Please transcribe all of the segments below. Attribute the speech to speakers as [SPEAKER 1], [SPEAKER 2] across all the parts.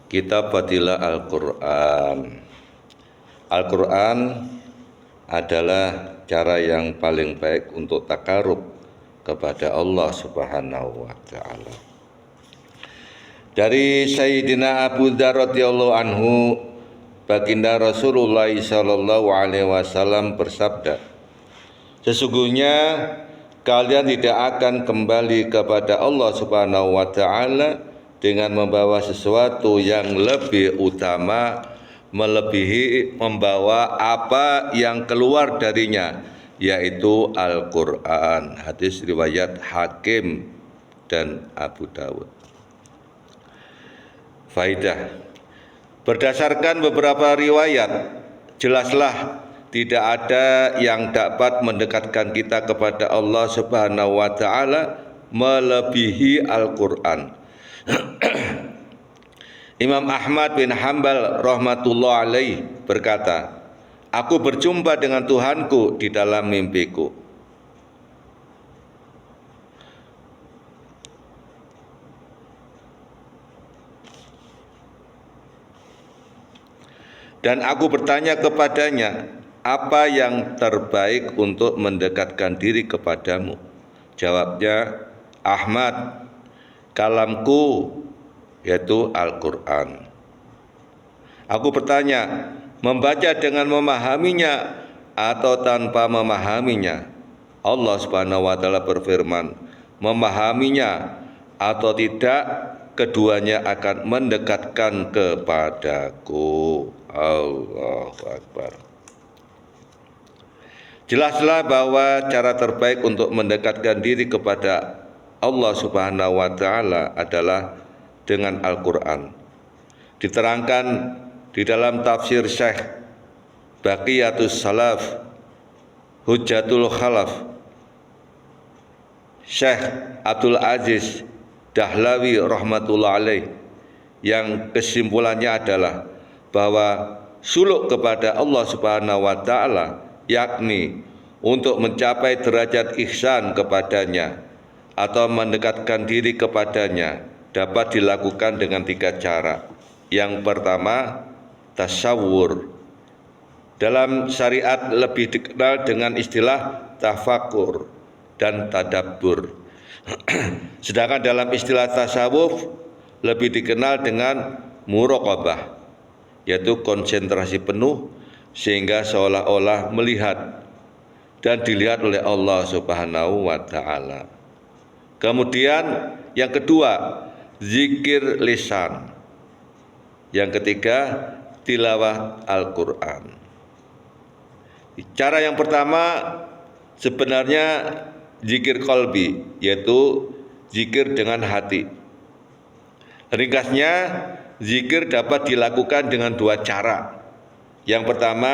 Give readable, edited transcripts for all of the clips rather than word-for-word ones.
[SPEAKER 1] Kitab Fadilah Al-Quran. Al-Quran adalah cara yang paling baik untuk takarub kepada Allah Subhanahu wa Ta'ala. Dari Sayyidina Abu Dzar radhiyallahu anhu, baginda Rasulullah sallallahu alaihi wasallam bersabda, sesungguhnya kalian tidak akan kembali kepada Allah Subhanahu wa Ta'ala dengan membawa sesuatu yang lebih utama, melebihi membawa apa yang keluar darinya, yaitu Al-Quran. Hadis riwayat Hakim dan Abu Dawud. Faidah: berdasarkan beberapa riwayat, jelaslah tidak ada yang dapat mendekatkan kita kepada Allah Subhanahu wa Ta'ala melebihi Al-Quran. Imam Ahmad bin Hanbal rahmatullah alaih berkata, aku berjumpa dengan Tuhanku di dalam mimpiku. Dan aku bertanya kepadanya, apa yang terbaik untuk mendekatkan diri kepadamu? Jawabnya, Ahmad, kalamku, yaitu Al-Quran. Aku bertanya, membaca dengan memahaminya atau tanpa memahaminya? Allah Subhanahu wa Ta'ala berfirman, memahaminya atau tidak, keduanya akan mendekatkan kepadaku. Allahu Akbar. Jelaslah bahwa cara terbaik untuk mendekatkan diri kepada Allah Subhanahu wa Ta'ala adalah dengan Al-Quran. Diterangkan di dalam tafsir Syekh Baqiyatus Salaf Hujjatul Khalaf Syekh Abdul Aziz Dahlawi rahmatullah alaih, yang kesimpulannya adalah bahwa suluk kepada Allah Subhanahu wa Ta'ala, yakni untuk mencapai derajat ihsan kepadanya atau mendekatkan diri kepadanya, dapat dilakukan dengan 3 cara. Yang pertama, tasawwur. Dalam syariat lebih dikenal dengan istilah tafakur dan tadabbur. Sedangkan dalam istilah tasawuf lebih dikenal dengan muraqabah, yaitu konsentrasi penuh sehingga seolah-olah melihat dan dilihat oleh Allah Subhanahu wa Ta'ala. Kemudian yang kedua, zikir lisan. Yang ketiga, tilawah Al-Quran. Cara yang pertama sebenarnya zikir qalbi, yaitu zikir dengan hati. Ringkasnya, zikir dapat dilakukan dengan 2 cara. Yang pertama,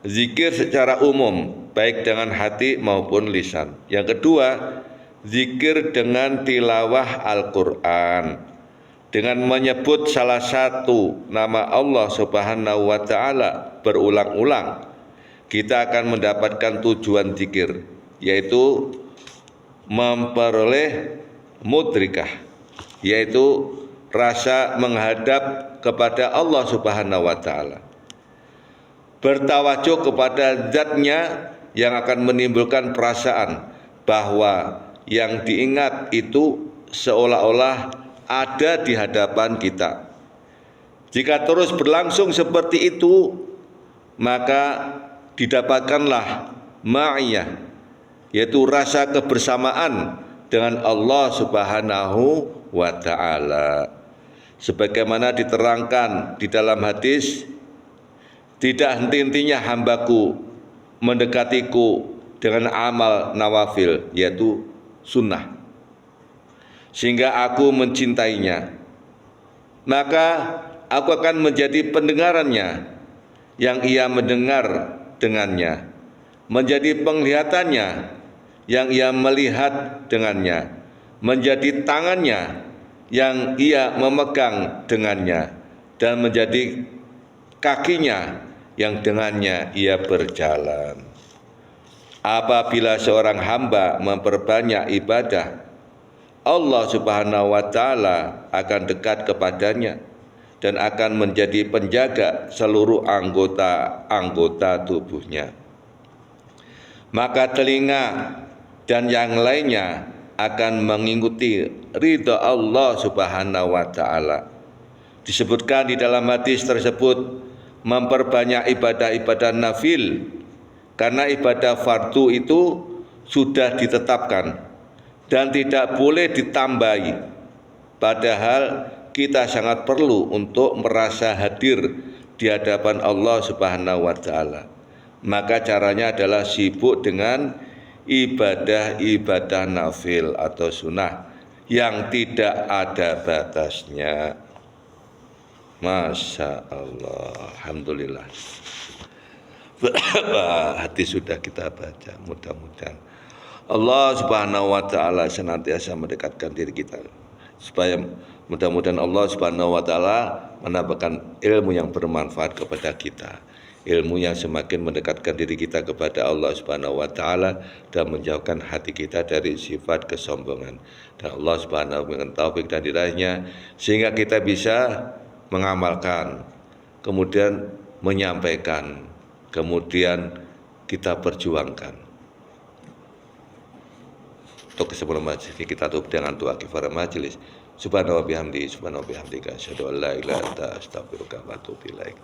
[SPEAKER 1] zikir secara umum, baik dengan hati maupun lisan. Yang kedua, zikir dengan tilawah Al-Quran, dengan menyebut salah satu nama Allah Subhanahu wa Ta'ala berulang-ulang. Kita akan mendapatkan tujuan zikir, yaitu memperoleh mudrikah, yaitu rasa menghadap kepada Allah Subhanahu wa Ta'ala, bertawajuh kepada zatnya yang akan menimbulkan perasaan bahwa yang diingat itu seolah-olah ada di hadapan kita. Jika terus berlangsung seperti itu, maka didapatkanlah ma'iyah, yaitu rasa kebersamaan dengan Allah Subhanahu wa Ta'ala. Sebagaimana diterangkan di dalam hadis, tidak henti-hentinya hambaku mendekatiku dengan amal nawafil, yaitu sunnah, sehingga aku mencintainya. Maka aku akan menjadi pendengarannya yang ia mendengar dengannya, menjadi penglihatannya yang ia melihat dengannya, menjadi tangannya yang ia memegang dengannya, dan menjadi kakinya yang dengannya ia berjalan. Apabila seorang hamba memperbanyak ibadah, Allah Subhanahu wa Ta'ala akan dekat kepadanya dan akan menjadi penjaga seluruh anggota-anggota tubuhnya. Maka telinga dan yang lainnya akan mengikuti ridha Allah Subhanahu wa taala. Disebutkan di dalam hadis tersebut memperbanyak ibadah-ibadah nafil, karena ibadah fardu itu sudah ditetapkan dan tidak boleh ditambahi. Padahal kita sangat perlu untuk merasa hadir di hadapan Allah Subhanahu wa taala. Maka caranya adalah sibuk dengan ibadah-ibadah nafil atau sunnah yang tidak ada batasnya. Masya Allah, alhamdulillah. Hadis sudah kita baca, mudah-mudahan Allah Subhanahu wa taala senantiasa mendekatkan diri kita, supaya mudah-mudahan Allah Subhanahu wa taala menambahkan ilmu yang bermanfaat kepada kita, ilmu yang semakin mendekatkan diri kita kepada Allah Subhanahu wa taala dan menjauhkan hati kita dari sifat kesombongan. Dan Allah Subhanahu wa taala taufik dan hidayahnya sehingga kita bisa mengamalkan, kemudian menyampaikan, kemudian kita perjuangkan. Untuk kesempurnaan majelis kita tutup dengan doa kifarah majelis. Subhanahu wa bihamdi, subhanahu wa bihamdika, asyhadu an la ilaha illa anta, astaghfiruka wa atubu ilaik.